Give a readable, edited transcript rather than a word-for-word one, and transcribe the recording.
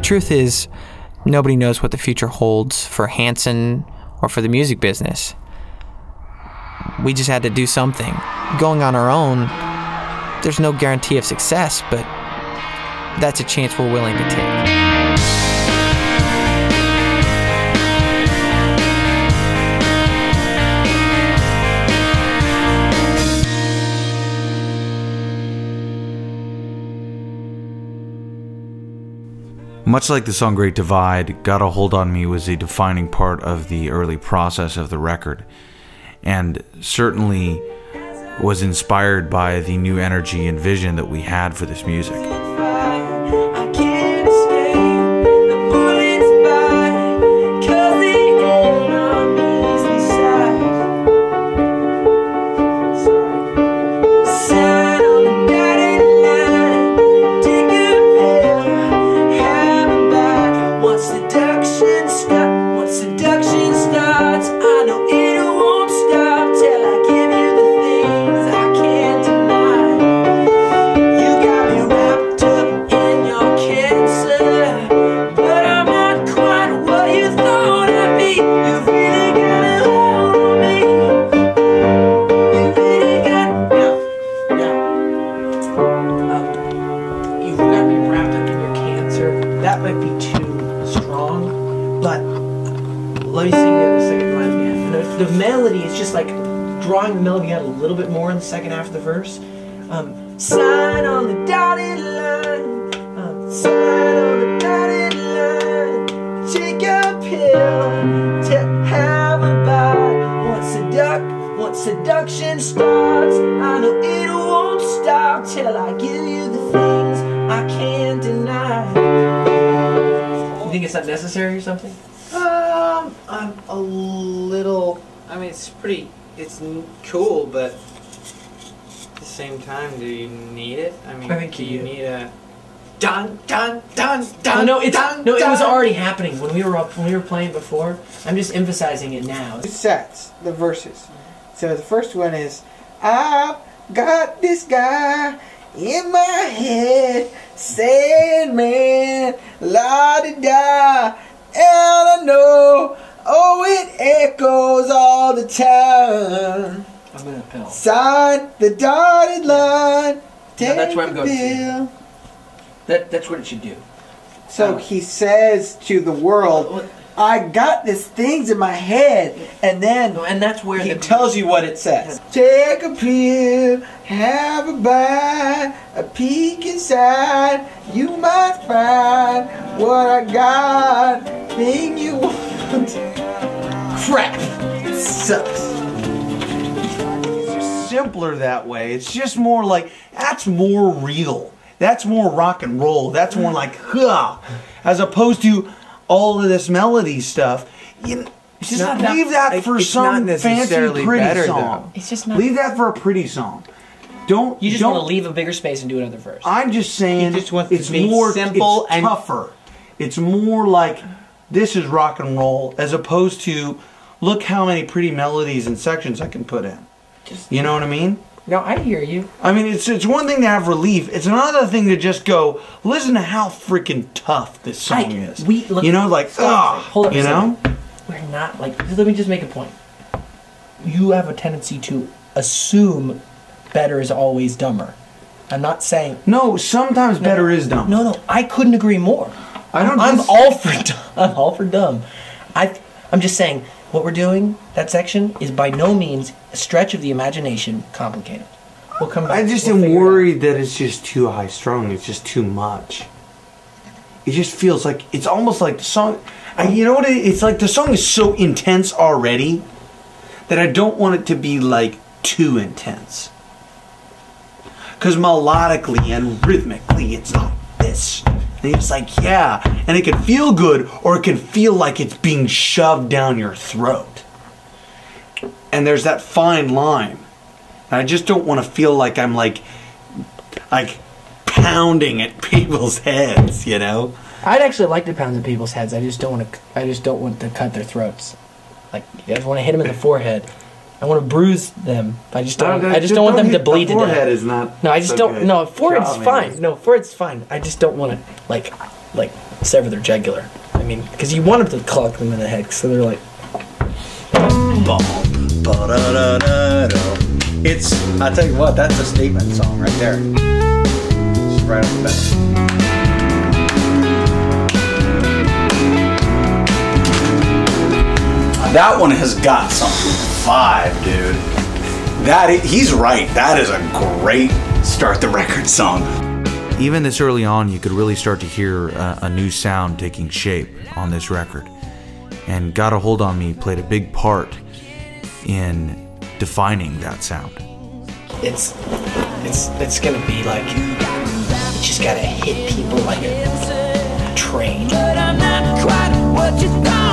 truth is, nobody knows what the future holds for Hanson or for the music business. We just had to do something. Going on our own, there's no guarantee of success, but that's a chance we're willing to take. Much like the song Great Divide, Got a Hold on Me was a defining part of the early process of the record, and certainly was inspired by the new energy and vision that we had for this music. That might be too strong, but let me sing the second line again. The melody is just like drawing the melody out a little bit more in the second half of the verse. Sign on the dotted line, sign on the dotted line, take a pill to have a bite. Once seduction starts, I know it won't stop till I give you the things I can't deny. You think it's not necessary or something? I'm a little. I mean, it's cool, but at the same time, do you need it? I mean, I think do you need a dun dun dun Oh, dun? no, dun, it was dun. already happening when we were playing before. I'm just emphasizing it now. Two sets, the verses. So the first one is, I've got this guy in my head, saying, man, la-di-da, and I know, oh, it echoes all the time. I'm gonna pill. Sign the dotted line, take that's where I'm the going pill. That's what it should do. So he says to the world, I got these things in my head, and then and that's where he tells you what it says. Take a pill, have a bite, a peek inside, you might find what I got, thing you want. Crap, it sucks. It's simpler that way. It's just more like, that's more real. That's more rock and roll. That's more like, huh, as opposed to all of this melody stuff. You just leave that for some fancy pretty song. It's just not. Leave that for a pretty song. Don't. You just want to leave a bigger space and do another verse. I'm just saying. He just wants it's to be more simple it's and tougher. It's more like this is rock and roll as opposed to look how many pretty melodies and sections I can put in. You know what I mean? No, I hear you. I mean, it's one thing to have relief. It's another thing to just go, listen to how freaking tough this song is. You know, like, hold up you know? We're not, like, let me just make a point. You have a tendency to assume better is always dumber. I'm not saying... No, sometimes better is dumb. No, I couldn't agree more. I'm all for dumb. I'm just saying, what we're doing, that section, is by no means a stretch of the imagination complicated. We'll come back. I just am worried that it's just too high strung. It's just too much. It just feels like, it's almost like the song, you know what, it's like the song is so intense already that I don't want it to be like too intense. Because melodically and rhythmically, it's not this. And it's like, yeah, and it can feel good, or it can feel like it's being shoved down your throat. And there's that fine line. And I just don't want to feel like I'm like pounding at people's heads, you know? I'd actually like to pound at people's heads. I just don't want to cut their throats. Like, I just want to hit them in the forehead. I want to bruise them. I just don't want them to bleed to death. Forehead is not. No, I just don't. No, forehead's fine. No, forehead's fine. I just don't want to like sever their jugular. I mean, because you want them to clock them in the head, so they're like. It's, I tell you what, that's a statement song right there. Just right off the bat. That one has got some vibe, dude. He's right. That is a great start the record song. Even this early on, you could really start to hear a new sound taking shape on this record. And Got a Hold on Me played a big part in defining that sound. It's gonna be like, you just gotta hit people like a train. But I'm not quite what you thought.